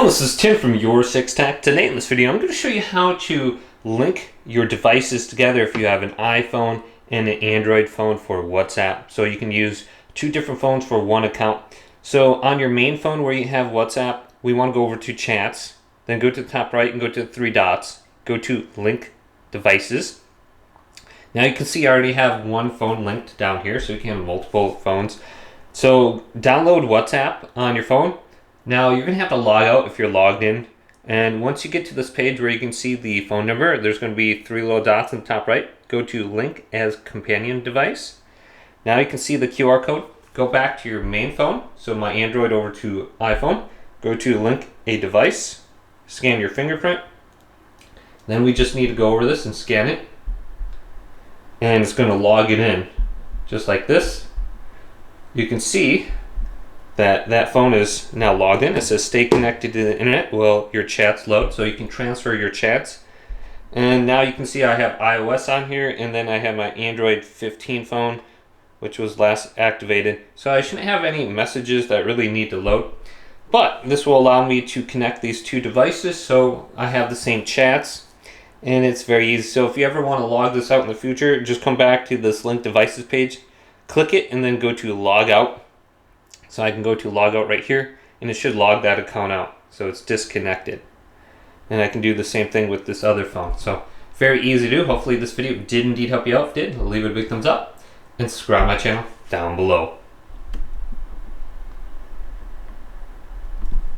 This is Tim from Your Six Tech. Today in this video, I'm going to show you how to link your devices together if you have an iPhone and an Android phone for WhatsApp. So you can use two different phones for one account. So on your main phone where you have WhatsApp, we want to go over to Chats, then go to the top right and go to the three dots, go to Link Devices. Now you can see I already have one phone linked down here, so you can have multiple phones. So download WhatsApp on your phone. Now you're going to have to log out if you're logged in, and once you get to this page where you can see the phone number, there's going to be three little dots in the top right. Go to Link as Companion Device. Now you can see the QR code. Go back to your main phone, so my Android over to iPhone. Go to Link a Device, scan your fingerprint. Then we just need to go over this and scan it, and it's going to log it in just like this. You can see that phone is now logged in. It says stay connected to the internet while your chats load, so you can transfer your chats. And now you can see I have iOS on here, and then I have my Android 15 phone, which was last activated. So I shouldn't have any messages that really need to load. But this will allow me to connect these two devices so I have the same chats, and it's very easy. So if you ever want to log this out in the future, just come back to this Link Devices page, click it, and then go to Log Out. So I can go to log out right here, and it should log that account out, so it's disconnected. And I can do the same thing with this other phone. So very easy to do. Hopefully this video did indeed help you out. If it did, leave it a big thumbs up and subscribe to my channel down below.